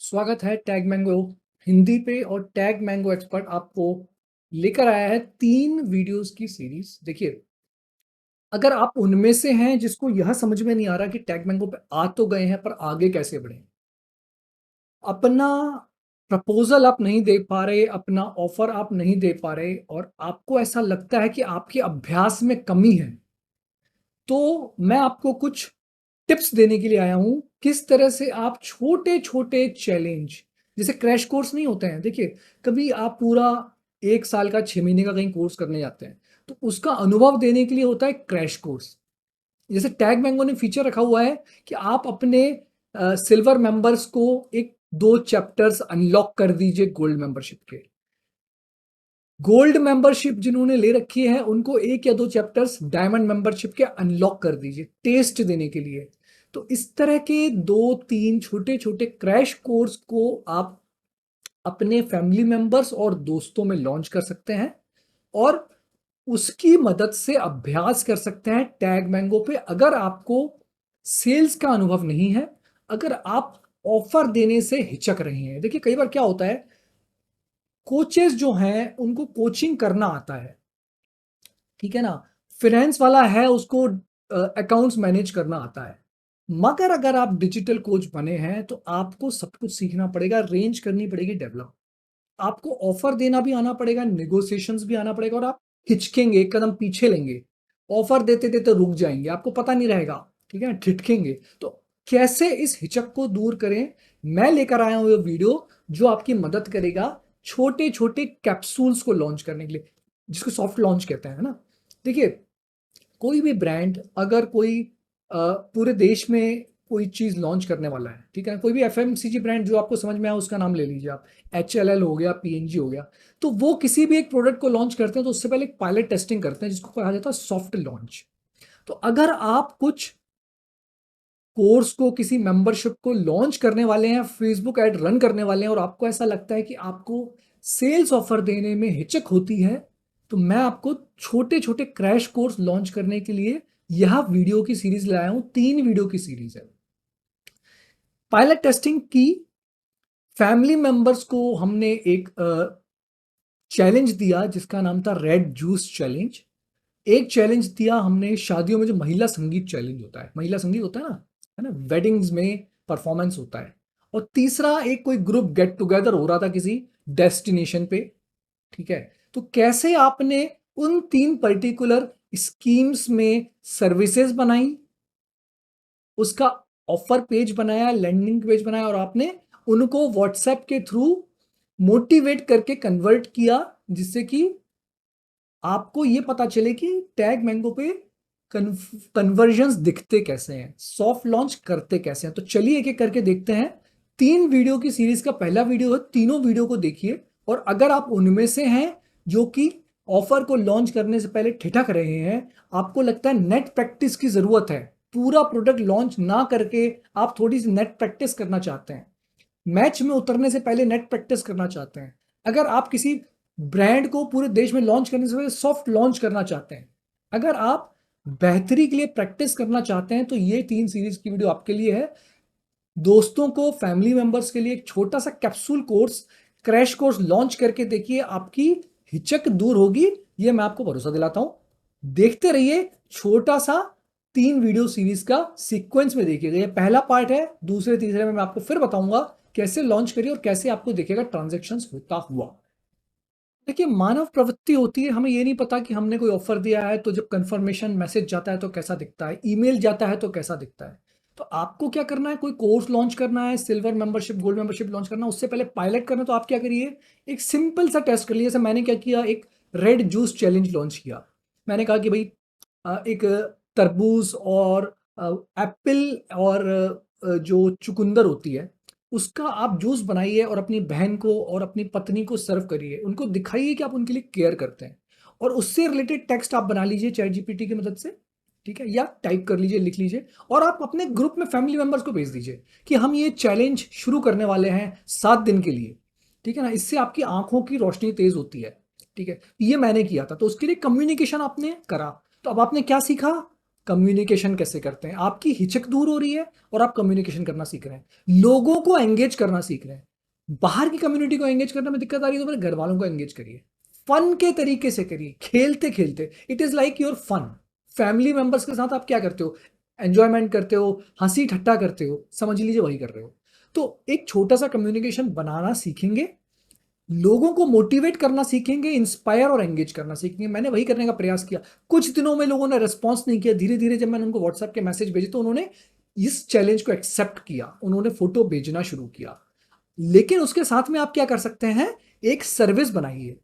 स्वागत है tag mango Hindi पे। और टैग मैंगो एक्सपर्ट आपको लेकर आया है 3 वीडियोस की सीरीज। देखिए, अगर आप उनमें से हैं जिसको यह समझ में नहीं आ रहा कि टैग मैंगो पे आ तो गए हैं पर आगे कैसे बढ़ें, अपना प्रपोजल आप नहीं दे पा रहे, अपना ऑफर आप नहीं दे पा रहे और आपको ऐसा लगता है कि आपके अभ्यास में कमी है, तो मैं आपको कुछ टिप्स देने के लिए आया हूं। किस तरह से आप छोटे छोटे चैलेंज, जैसे क्रैश कोर्स नहीं होते हैं, देखिए कभी आप पूरा 1 साल का 6 महीने का कहीं कोर्स करने जाते हैं तो उसका अनुभव देने के लिए होता है क्रैश कोर्स। जैसे टैग मैंगो ने फीचर रखा हुआ है कि आप अपने सिल्वर मेंबर्स को एक 2 चैप्टर्स अनलॉक कर दीजिए गोल्ड मेंबरशिप के। गोल्ड मेंबरशिप जिन्होंने ले रखी है उनको 1 या 2 चैप्टर्स डायमंड मेंबरशिप के अनलॉक कर दीजिए टेस्ट देने के लिए। तो इस तरह के 2-3 छोटे छोटे क्रैश कोर्स को आप अपने फैमिली मेंबर्स और दोस्तों में लॉन्च कर सकते हैं और उसकी मदद से अभ्यास कर सकते हैं टैग मैंगो पे। अगर आपको सेल्स का अनुभव नहीं है, अगर आप ऑफर देने से हिचक रहे हैं, देखिए कई बार क्या होता है, कोचेस जो हैं उनको कोचिंग करना आता है, ठीक है ना, फाइनेंस वाला है उसको अकाउंट्स मैनेज करना आता है, मगर अगर आप डिजिटल कोच बने हैं तो आपको सब कुछ सीखना पड़ेगा, रेंज करनी पड़ेगी, डेवलप, आपको ऑफर देना भी आना पड़ेगा, नेगोशिएशंस भी आना पड़ेगा और आप हिचकेंगे, एक कदम पीछे लेंगे, ऑफर देते देते रुक जाएंगे, आपको पता नहीं रहेगा, ठीक है, ठिठकेंगे। तो कैसे इस हिचक को दूर करें, मैं लेकर आया हूं ये वीडियो जो आपकी मदद करेगा छोटे छोटे कैप्सूल्स को लॉन्च करने के लिए, जिसको सॉफ्ट लॉन्च कहते हैं ना। देखिए, कोई भी ब्रांड अगर कोई पूरे देश में कोई चीज लॉन्च करने वाला है, ठीक है, कोई भी एफएमसीजी ब्रांड जो आपको समझ में आया उसका नाम ले लीजिए आप, HLL हो गया, पीएनजी हो गया, तो वो किसी भी एक प्रोडक्ट को लॉन्च करते हैं तो उससे पहले एक पायलट टेस्टिंग करते हैं जिसको कहा जाता है सॉफ्ट लॉन्च। तो अगर आप कुछ कोर्स को, किसी मेंबरशिप को लॉन्च करने वाले हैं, फेसबुक ऐड रन करने वाले हैं और आपको ऐसा लगता है कि आपको सेल्स ऑफर देने में हिचक होती है, तो मैं आपको छोटे छोटे क्रैश कोर्स लॉन्च करने के लिए यह वीडियो की सीरीज लाया हूं। 3 वीडियो की सीरीज है। पायलट टेस्टिंग की, फैमिली मेंबर्स को हमने एक चैलेंज दिया जिसका नाम था रेड जूस चैलेंज। एक चैलेंज दिया हमने शादियों में, जो महिला संगीत चैलेंज होता है, महिला संगीत होता है ना, वेडिंग्स में परफॉर्मेंस होता है। और तीसरा एक कोई ग्रुप गेट टुगेदर हो रहा था किसी डेस्टिनेशन पे, ठीक है। तो कैसे आपने उन 3 पर्टिकुलर स्कीम्स में सर्विसेज बनाई, उसका ऑफर पेज बनाया, लैंडिंग पेज बनाया और आपने उनको व्हाट्सएप के थ्रू मोटिवेट करके कन्वर्ट किया, जिससे कि आपको ये पता चले कि टैग मैंगो पे कन्वर्जन्स दिखते कैसे हैं, सॉफ्ट लॉन्च करते कैसे हैं। तो चलिए एक एक करके देखते हैं। 3 वीडियो की सीरीज का पहला वीडियो है, तीनों वीडियो को देखिए और अगर आप उनमें से हैं जो कि ऑफर को लॉन्च करने से पहले ठिठक रहे हैं, आपको लगता है नेट प्रैक्टिस की जरूरत है, पूरा प्रोडक्ट लॉन्च ना करके आप थोड़ी सी नेट प्रैक्टिस करना चाहते हैं, मैच में उतरने से पहले नेट प्रैक्टिस करना चाहते हैं, अगर आप किसी ब्रांड को पूरे देश में लॉन्च करने से पहले सॉफ्ट लॉन्च करना चाहते हैं, अगर आप बेहतरी के लिए प्रैक्टिस करना चाहते हैं, तो ये 3 सीरीज की वीडियो आपके लिए है। दोस्तों को, फैमिली मेंबर्स के लिए एक छोटा सा capsule course, crash course launch करके देखिए, आपकी हिचक दूर होगी, ये मैं आपको भरोसा दिलाता हूं। देखते रहिए, छोटा सा 3 वीडियो सीरीज का सीक्वेंस में देखिएगा। ये पहला पार्ट है, दूसरे तीसरे में मैं आपको फिर बताऊंगा कैसे लॉन्च करिए और कैसे आपको दिखेगा ट्रांजैक्शंस होता हुआ। देखिए, मानव प्रवृत्ति होती है, हमें ये नहीं पता कि हमने कोई ऑफर दिया है तो जब कंफर्मेशन मैसेज जाता है तो कैसा दिखता है, ईमेल जाता है तो कैसा दिखता है। तो आपको क्या करना है, कोई कोर्स लॉन्च करना है, silver membership, gold membership launch करना है, उससे पहले पायलट करना है, तो आप क्या करिए, एक सिंपल सा टेस्ट कर लीजिए। जैसे मैंने क्या किया, एक रेड जूस चैलेंज लॉन्च किया। मैंने कहा कि भाई एक तरबूज और एप्पल और जो चुकंदर होती है उसका आप जूस बनाइए और अपनी बहन को और अपनी पत्नी को सर्व करिए, उनको दिखाइए कि आप उनके लिए केयर करते हैं और उससे रिलेटेड टेक्स्ट आप बना लीजिए चैट जीपीटी की मदद से, ठीक है, या टाइप कर लीजिए, लिख लीजिए और आप अपने ग्रुप में फैमिली मेंबर्स को भेज दीजिए कि हम ये चैलेंज शुरू करने वाले हैं 7 दिन के लिए, ठीक है ना। इससे आपकी आंखों की रोशनी तेज होती है, ठीक है। ये मैंने किया था, तो उसके लिए कम्युनिकेशन आपने करा। तो अब आपने क्या सीखा, कम्युनिकेशन कैसे करते हैं, आपकी हिचक दूर हो रही है और आप कम्युनिकेशन करना सीख रहे हैं, लोगों को एंगेज करना सीख रहे हैं। बाहर की कम्युनिटी को एंगेज करने में दिक्कत आ रही है तो मेरे घर वालों को एंगेज करिए, फन के तरीके से करिए, खेलते खेलते। It is like your fun. Family members के साथ आप क्या करते हो, एंजॉयमेंट करते हो, हंसी ठट्टा करते हो, समझ लीजिए वही कर रहे हो। तो एक छोटा सा कम्युनिकेशन बनाना सीखेंगे, लोगों को मोटिवेट करना सीखेंगे, इंस्पायर और एंगेज करना सीखेंगे। मैंने वही करने का प्रयास किया। कुछ दिनों में लोगों ने रिस्पॉन्स नहीं किया, धीरे धीरे जब मैंने उनको व्हाट्सएप के मैसेज भेजे तो उन्होंने इस चैलेंज को एक्सेप्ट किया, उन्होंने फोटो भेजना शुरू किया। लेकिन उसके साथ में आप क्या कर सकते हैं, एक सर्विस बनाइए,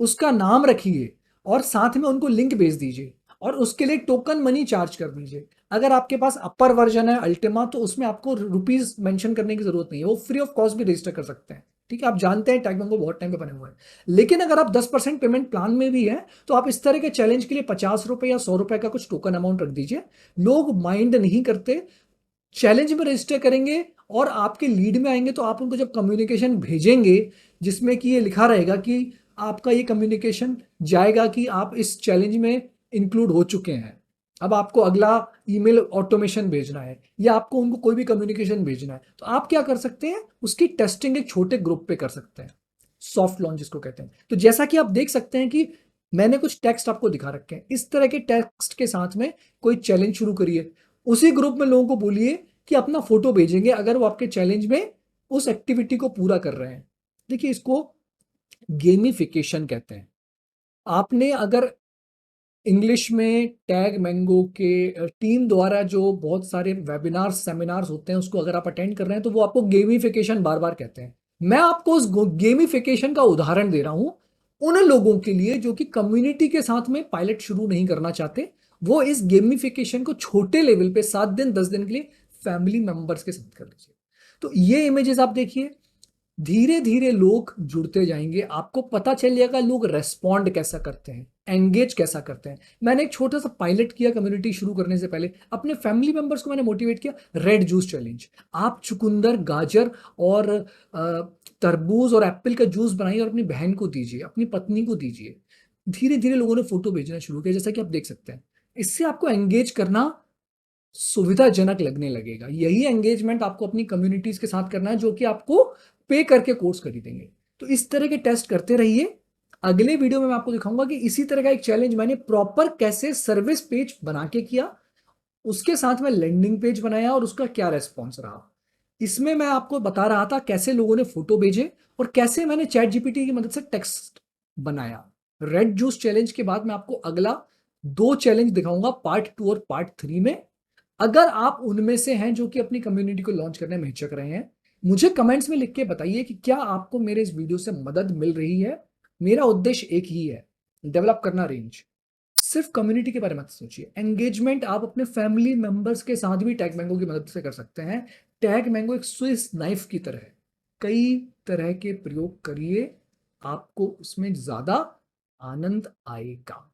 उसका नाम रखिए और साथ में उनको लिंक भेज दीजिए और उसके लिए टोकन मनी चार्ज कर दीजिए। अगर आपके पास अपर वर्जन है अल्टीमा तो उसमें आपको रुपीज मेंशन करने की जरूरत नहीं है, वो फ्री ऑफ कॉस्ट भी रजिस्टर कर सकते हैं। ठीक है, आप जानते हैं टैग को बहुत टाइम पे बने हुए हैं। लेकिन अगर आप 10% पेमेंट प्लान में भी है तो आप इस तरह के चैलेंज के लिए 50 रुपए या 100 रुपए का कुछ टोकन अमाउंट रख दीजिए। लोग माइंड नहीं करते, चैलेंज में रजिस्टर करेंगे और आपके लीड में आएंगे तो आप उनको जब कम्युनिकेशन भेजेंगे जिसमें कि ये लिखा रहेगा कि आपका ये कम्युनिकेशन जाएगा कि आप इस चैलेंज में इंक्लूड हो चुके हैं, अब आपको अगला ईमेल ऑटोमेशन भेजना है या आपको उनको कोई भी कम्युनिकेशन भेजना है तो आप क्या कर सकते हैं, उसकी टेस्टिंग एक छोटे ग्रुप पे कर सकते हैं, सॉफ्ट लॉन्च जिसको कहते हैं। तो जैसा कि आप देख सकते हैं कि मैंने कुछ टेक्स्ट आपको दिखा रखे हैं, इस तरह के टेक्स्ट के साथ में कोई चैलेंज शुरू करिए, उसी ग्रुप में लोगों को बोलिए कि अपना फोटो भेजेंगे अगर वो आपके चैलेंज में उस एक्टिविटी को पूरा कर रहे हैं। देखिए, इसको गेमिफिकेशन कहते हैं। आपने अगर इंग्लिश में टैग मैंगो के टीम द्वारा जो बहुत सारे वेबिनार्स सेमिनार्स होते हैं उसको अगर आप अटेंड कर रहे हैं तो वो आपको गेमिफिकेशन बार बार कहते हैं। मैं आपको उस गेमिफिकेशन का उदाहरण दे रहा हूं उन लोगों के लिए जो कि कम्युनिटी के साथ में पायलट शुरू नहीं करना चाहते। वो इस गेमिफिकेशन को छोटे लेवल पे 7 दिन 10 दिन के लिए फैमिली मेंबर्स के साथ कर लीजिए। तो ये इमेजेस आप देखिए, धीरे धीरे लोग जुड़ते जाएंगे, आपको पता चल जाएगा लोग रेस्पॉन्ड कैसा करते हैं, एंगेज कैसा करते हैं। मैंने एक छोटा सा पायलट किया कम्युनिटी शुरू करने से पहले, अपने फैमिली मेंबर्स को मैंने मोटिवेट किया, रेड जूस चैलेंज। आप चुकंदर, गाजर और तरबूज और एप्पल का जूस बनाइए और अपनी बहन को दीजिए, अपनी पत्नी को दीजिए। धीरे धीरे लोगों ने फोटो भेजना शुरू किया, जैसा कि आप देख सकते हैं। इससे आपको एंगेज करना सुविधाजनक लगने लगेगा। यही एंगेजमेंट आपको अपनी कम्युनिटीज के साथ करना है जो कि आपको पे करके कोर्स खरीदेंगे। तो इस तरह के टेस्ट करते रहिए। अगले वीडियो में मैं आपको दिखाऊंगा कि इसी तरह का एक चैलेंज मैंने प्रॉपर कैसे सर्विस पेज बना के किया, उसके साथ में लैंडिंग पेज बनाया और उसका क्या रेस्पॉन्स रहा। इसमें मैं आपको बता रहा था कैसे लोगों ने फोटो भेजे और कैसे मैंने चैट जीपीटी की मदद से टेक्स्ट बनाया। रेड जूस चैलेंज के बाद मैं आपको अगला 2 चैलेंज दिखाऊंगा पार्ट 2 और पार्ट 3 में। अगर आप उनमें से हैं जो कि अपनी कम्युनिटी को लॉन्च करने में हिचक रहे हैं, मुझे कमेंट्स में लिख के बताइए कि क्या आपको मेरे इस वीडियो से मदद मिल रही है। मेरा उद्देश्य एक ही है, डेवलप करना रेंज। सिर्फ कम्युनिटी के बारे में मत सोचिए, एंगेजमेंट आप अपने फैमिली मेंबर्स के साथ भी टैग मैंगो की मदद से कर सकते हैं। टैग मैंगो एक स्विस नाइफ की तरह है, कई तरह के प्रयोग करिए, आपको उसमें ज्यादा आनंद आएगा।